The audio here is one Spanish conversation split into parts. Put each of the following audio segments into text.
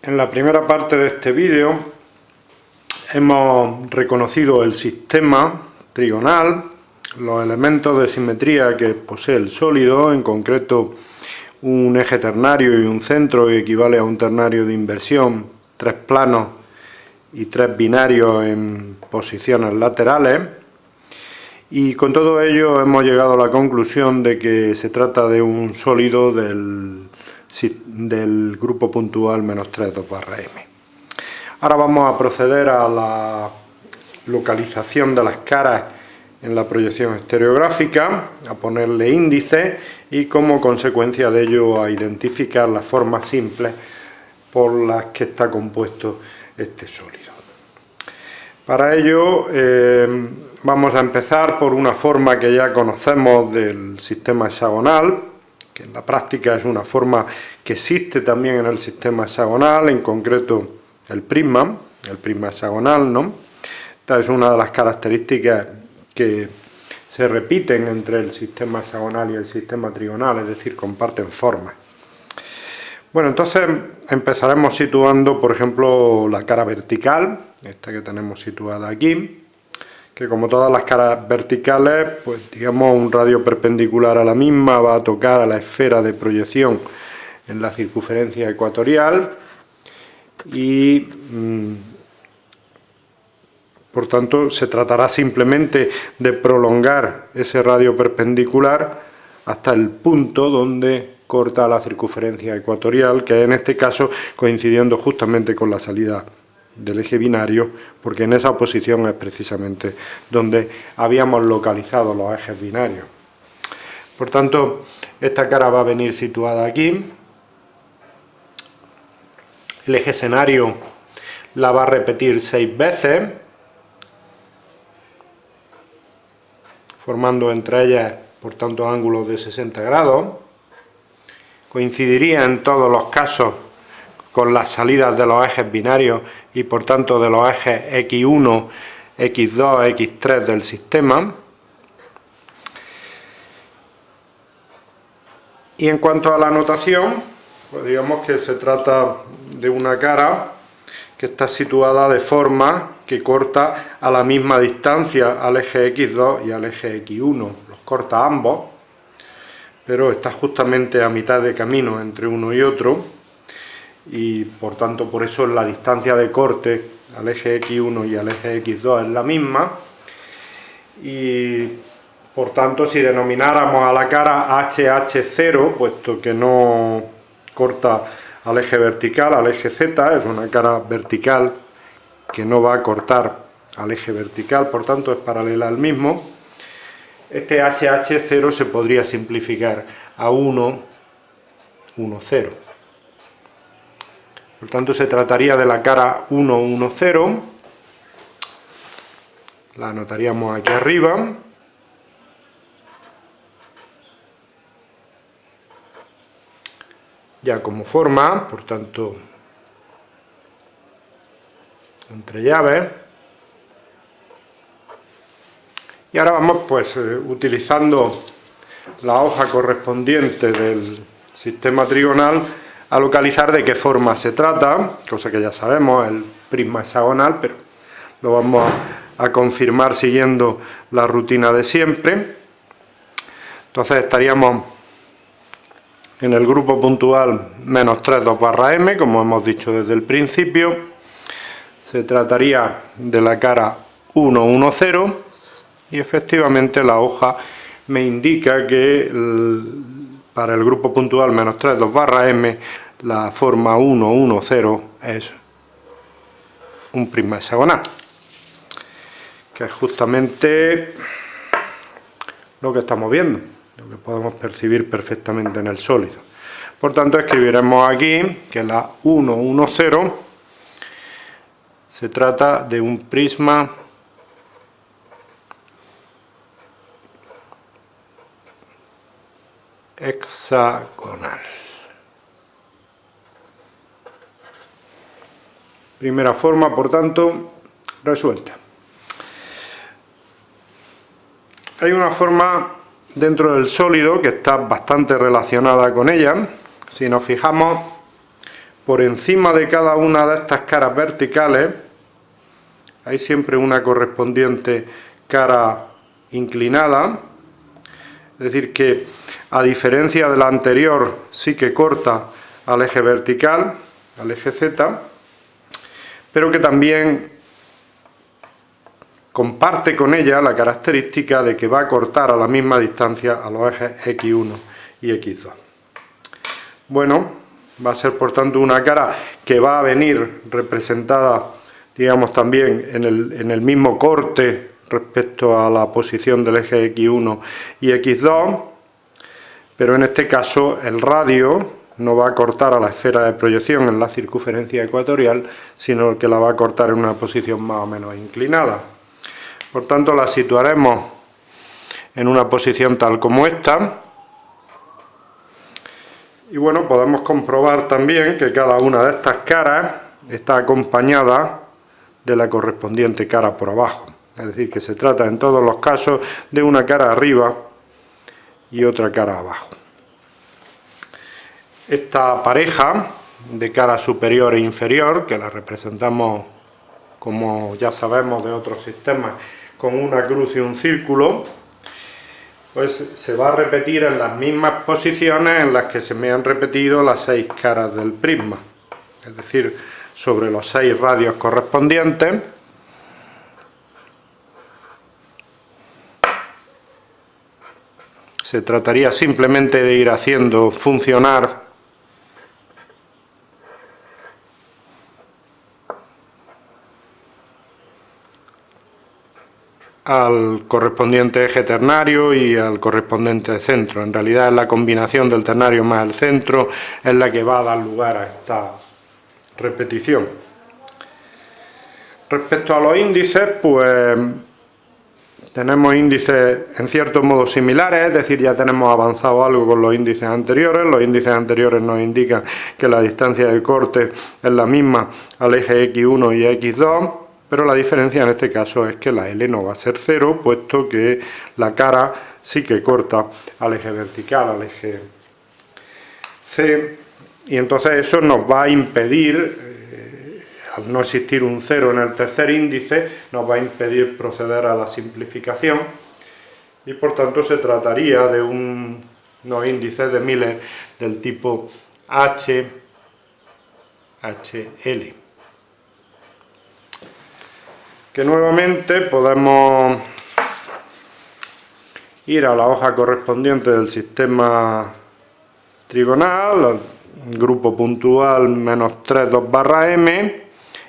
En la primera parte de este vídeo hemos reconocido el sistema trigonal, los elementos de simetría que posee el sólido, en concreto un eje ternario y un centro que equivale a un ternario de inversión, 3 planos y 3 binarios en posiciones laterales. Y con todo ello hemos llegado a la conclusión de que se trata de un sólido del grupo puntual -3 2/m. Ahora vamos a proceder a la localización de las caras en la proyección estereográfica, a ponerle índices y como consecuencia de ello a identificar las formas simples por las que está compuesto este sólido. Para ello vamos a empezar por una forma que ya conocemos del sistema hexagonal, que en la práctica es una forma que existe también en el sistema hexagonal, en concreto el prisma hexagonal, ¿no? Esta es una de las características que se repiten entre el sistema hexagonal y el sistema trigonal, es decir, comparten formas. Bueno, entonces empezaremos situando, por ejemplo, la cara vertical, esta que tenemos situada aquí, que como todas las caras verticales, pues digamos un radio perpendicular a la misma va a tocar a la esfera de proyección en la circunferencia ecuatorial y por tanto se tratará simplemente de prolongar ese radio perpendicular hasta el punto donde corta la circunferencia ecuatorial, que en este caso coincidiendo justamente con la salida del eje binario, porque en esa posición es precisamente donde habíamos localizado los ejes binarios. Por tanto, esta cara va a venir situada aquí. El eje escenario la va a repetir 6 veces, formando entre ellas, por tanto, ángulos de 60 grados. Coincidiría en todos los casos con las salidas de los ejes binarios y por tanto de los ejes X1, X2, X3 del sistema. Y en cuanto a la notación, pues digamos que se trata de una cara que está situada de forma que corta a la misma distancia al eje X2 y al eje X1. Los corta ambos, pero está justamente a mitad de camino entre uno y otro, y por tanto por eso la distancia de corte al eje X1 y al eje X2 es la misma, y por tanto si denomináramos a la cara HH0, puesto que no corta al eje vertical, al eje Z, es una cara vertical que no va a cortar al eje vertical, por tanto es paralela al mismo, este HH0 se podría simplificar a 1, 1, 0. Por tanto, se trataría de la cara 1, 1, 0. La anotaríamos aquí arriba. Ya como forma, por tanto, entre llaves. Y ahora vamos, pues, utilizando la hoja correspondiente del sistema trigonal, a localizar de qué forma se trata, cosa que ya sabemos, el prisma hexagonal, pero lo vamos a confirmar siguiendo la rutina de siempre. Entonces estaríamos en el grupo puntual -3 2/m, como hemos dicho desde el principio. Se trataría de la cara 1, 1, 0, y efectivamente la hoja me indica que para el grupo puntual -3 2/m la forma 1, 1, 0 es un prisma hexagonal, que es justamente lo que estamos viendo, lo que podemos percibir perfectamente en el sólido. Por tanto, escribiremos aquí que la 1, 1, 0 se trata de un prisma hexagonal. Primera forma, por tanto, resuelta. Hay una forma dentro del sólido que está bastante relacionada con ella. Si nos fijamos, por encima de cada una de estas caras verticales hay siempre una correspondiente cara inclinada, es decir que a diferencia de la anterior sí que corta al eje vertical, al eje Z, pero que también comparte con ella la característica de que va a cortar a la misma distancia a los ejes X1 y X2. Bueno, va a ser por tanto una cara que va a venir representada, digamos, también en el mismo corte respecto a la posición del eje X1 y X2, pero en este caso el radio no va a cortar a la esfera de proyección en la circunferencia ecuatorial, sino que la va a cortar en una posición más o menos inclinada. Por tanto, la situaremos en una posición tal como esta. Y bueno, podemos comprobar también que cada una de estas caras está acompañada de la correspondiente cara por abajo. Es decir, que se trata en todos los casos de una cara arriba y otra cara abajo. Esta pareja de cara superior e inferior, que la representamos, como ya sabemos de otros sistemas, con una cruz y un círculo, pues se va a repetir en las mismas posiciones en las que se me han repetido las 6 caras del prisma, es decir, sobre los 6 radios correspondientes. Se trataría simplemente de ir haciendo funcionar al correspondiente eje ternario y al correspondiente centro. En realidad es la combinación del ternario más el centro es la que va a dar lugar a esta repetición. Respecto a los índices, pues tenemos índices en cierto modo similares, es decir, ya tenemos avanzado algo con los índices anteriores. Los índices anteriores nos indican que la distancia de corte es la misma al eje X1 y X2, pero la diferencia en este caso es que la L no va a ser 0, puesto que la cara sí que corta al eje vertical, al eje C, y entonces eso nos va a impedir, al no existir un 0 en el tercer índice, nos va a impedir proceder a la simplificación, y por tanto se trataría de unos índices de Miller del tipo H, HL. Que nuevamente podemos ir a la hoja correspondiente del sistema trigonal, grupo puntual -3 2/m,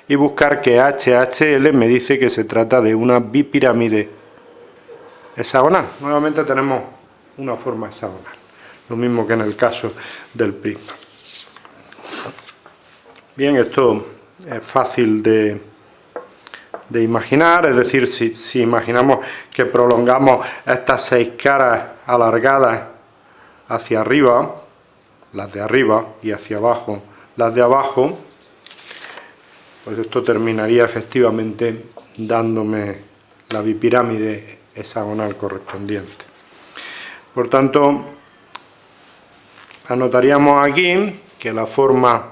y buscar que HHL me dice que se trata de una bipirámide hexagonal. Nuevamente tenemos una forma hexagonal, lo mismo que en el caso del prisma. Bien, esto es fácil de imaginar, es decir, si imaginamos que prolongamos estas 6 caras alargadas hacia arriba, las de arriba, y hacia abajo, las de abajo, pues esto terminaría efectivamente dándome la bipirámide hexagonal correspondiente. Por tanto, anotaríamos aquí que la forma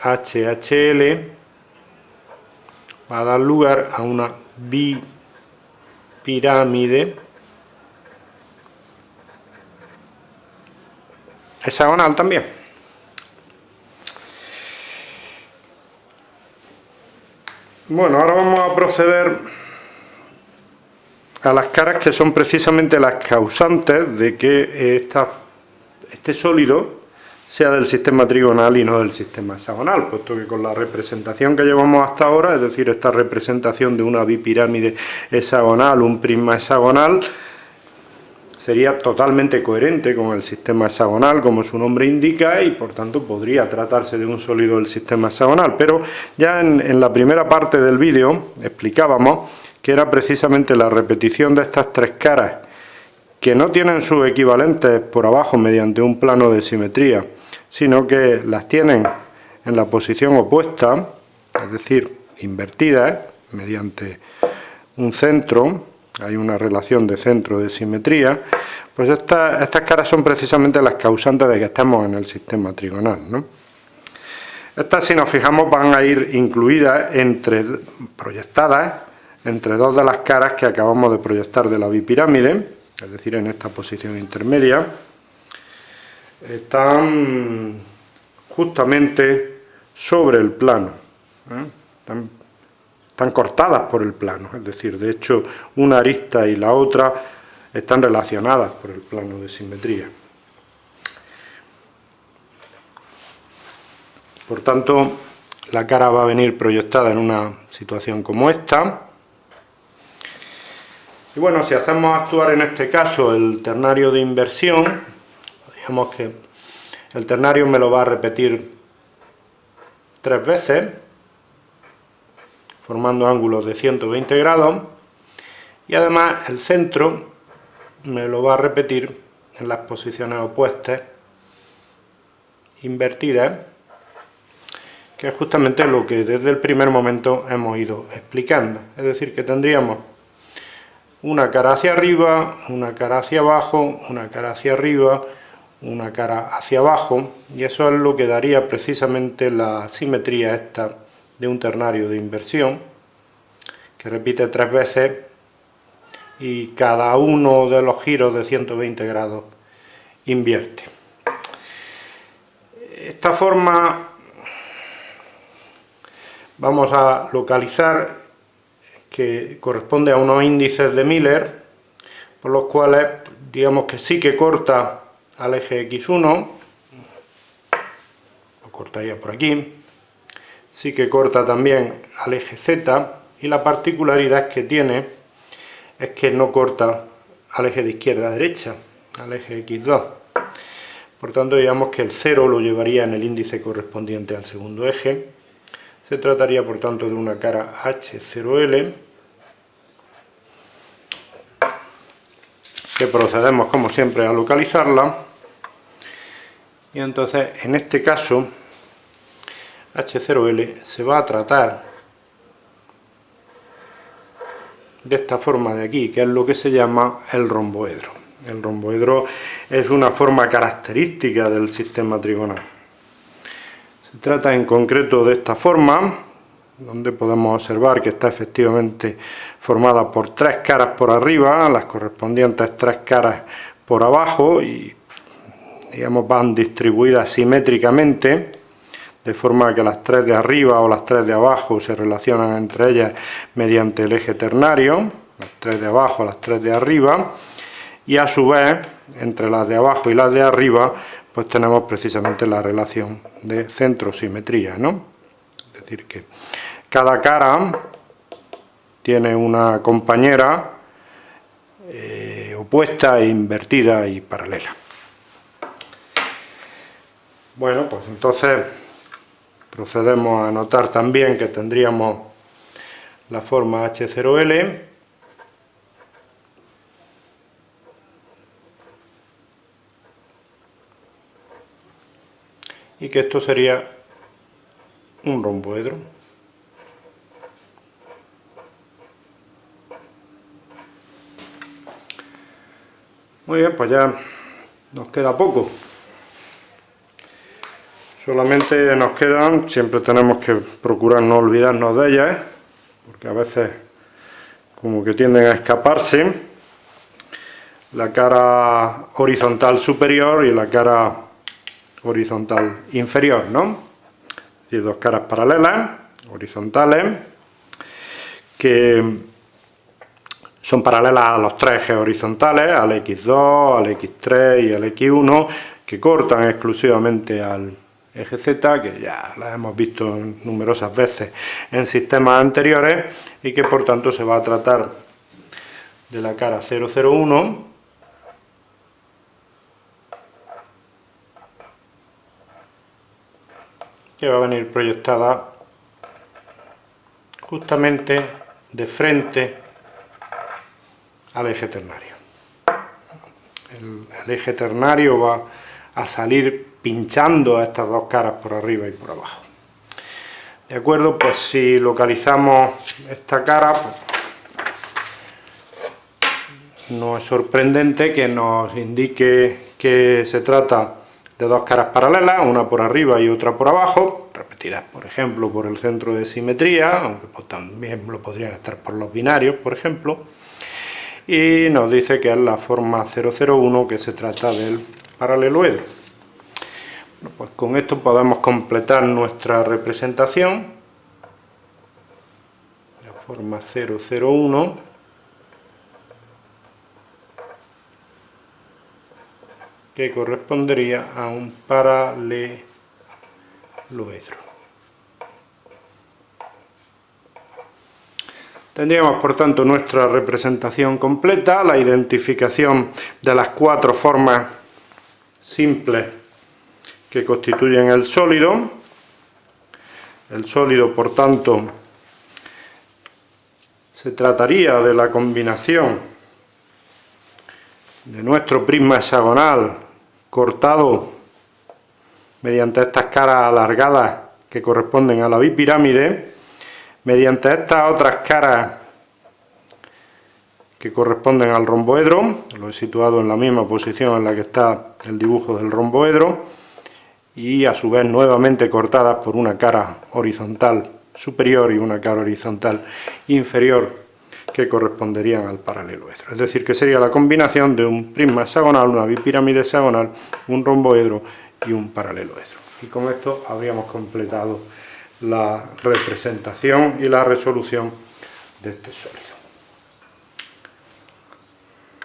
HHL va a dar lugar a una bipirámide hexagonal también. Bueno, ahora vamos a proceder a las caras que son precisamente las causantes de que este sólido sea del sistema trigonal y no del sistema hexagonal, puesto que con la representación que llevamos hasta ahora, es decir, esta representación de una bipirámide hexagonal, un prisma hexagonal, sería totalmente coherente con el sistema hexagonal, como su nombre indica, y por tanto podría tratarse de un sólido del sistema hexagonal. Pero ya en la primera parte del vídeo explicábamos que era precisamente la repetición de estas 3 caras, que no tienen sus equivalentes por abajo mediante un plano de simetría, sino que las tienen en la posición opuesta, es decir, invertidas, mediante un centro, hay una relación de centro de simetría, pues estas caras son precisamente las causantes de que estemos en el sistema trigonal, ¿no? Estas, si nos fijamos, van a ir incluidas, proyectadas entre dos de las caras que acabamos de proyectar de la bipirámide, es decir, en esta posición intermedia. Están justamente sobre el plano, están cortadas por el plano, es decir, de hecho, una arista y la otra están relacionadas por el plano de simetría. Por tanto, la cara va a venir proyectada en una situación como esta. Y bueno, si hacemos actuar en este caso el ternario de inversión, digamos que el ternario me lo va a repetir 3 veces, formando ángulos de 120 grados, y además el centro me lo va a repetir en las posiciones opuestas, invertidas, que es justamente lo que desde el primer momento hemos ido explicando. Es decir, que tendríamos una cara hacia arriba, una cara hacia abajo, una cara hacia arriba, una cara hacia abajo, y eso es lo que daría precisamente la simetría esta de un ternario de inversión, que repite 3 veces y cada uno de los giros de 120 grados invierte. Esta forma vamos a localizar que corresponde a unos índices de Miller, por los cuales digamos que sí que corta al eje X1, lo cortaría por aquí, sí que corta también al eje Z, y la particularidad que tiene es que no corta al eje de izquierda a derecha, al eje X2. Por tanto, digamos que el 0 lo llevaría en el índice correspondiente al segundo eje. Se trataría, por tanto, de una cara H0L, que procedemos, como siempre, a localizarla. Y entonces, en este caso, H0L se va a tratar de esta forma de aquí, que es lo que se llama el romboedro. El romboedro es una forma característica del sistema trigonal. Se trata en concreto de esta forma, donde podemos observar que está efectivamente formada por 3 caras por arriba, las correspondientes 3 caras por abajo, y digamos van distribuidas simétricamente, de forma que las 3 de arriba o las 3 de abajo se relacionan entre ellas mediante el eje ternario, las 3 de abajo a las 3 de arriba, y a su vez, entre las de abajo y las de arriba, pues tenemos precisamente la relación de centro-simetría, ¿no? Es decir, que cada cara tiene una compañera opuesta, invertida y paralela. Bueno, pues entonces procedemos a notar también que tendríamos la forma H0L, y que esto sería un romboedro. Muy bien, pues ya nos queda poco. Solamente nos quedan, siempre tenemos que procurar no olvidarnos de ellas, porque a veces como que tienden a escaparse, la cara horizontal superior y la cara horizontal inferior, ¿no? Es decir, 2 caras paralelas, horizontales, que son paralelas a los 3 ejes horizontales, al X2, al X3 y al X1, que cortan exclusivamente al eje Z, que ya la hemos visto numerosas veces en sistemas anteriores, y que por tanto se va a tratar de la cara 001, que va a venir proyectada justamente de frente al eje ternario. El eje ternario va a salir pinchando a estas 2 caras por arriba y por abajo. ¿De acuerdo? Pues si localizamos esta cara, pues no es sorprendente que nos indique que se trata de dos caras paralelas, una por arriba y otra por abajo, repetidas por ejemplo por el centro de simetría, aunque pues también lo podrían estar por los binarios, por ejemplo, y nos dice que es la forma 001, que se trata del paraleloedro. Bueno, pues con esto podemos completar nuestra representación. La forma 001 que correspondería a un paraleloedro. Tendríamos por tanto nuestra representación completa, la identificación de las cuatro formas simples que constituyen el sólido. El sólido, por tanto, se trataría de la combinación de nuestro prisma hexagonal cortado mediante estas caras alargadas que corresponden a la bipirámide, mediante estas otras caras que corresponden al romboedro, lo he situado en la misma posición en la que está el dibujo del romboedro, y a su vez nuevamente cortadas por una cara horizontal superior y una cara horizontal inferior que corresponderían al paraleloedro. Es decir, que sería la combinación de un prisma hexagonal, una bipirámide hexagonal, un romboedro y un paraleloedro. Y con esto habríamos completado la representación y la resolución de este sólido.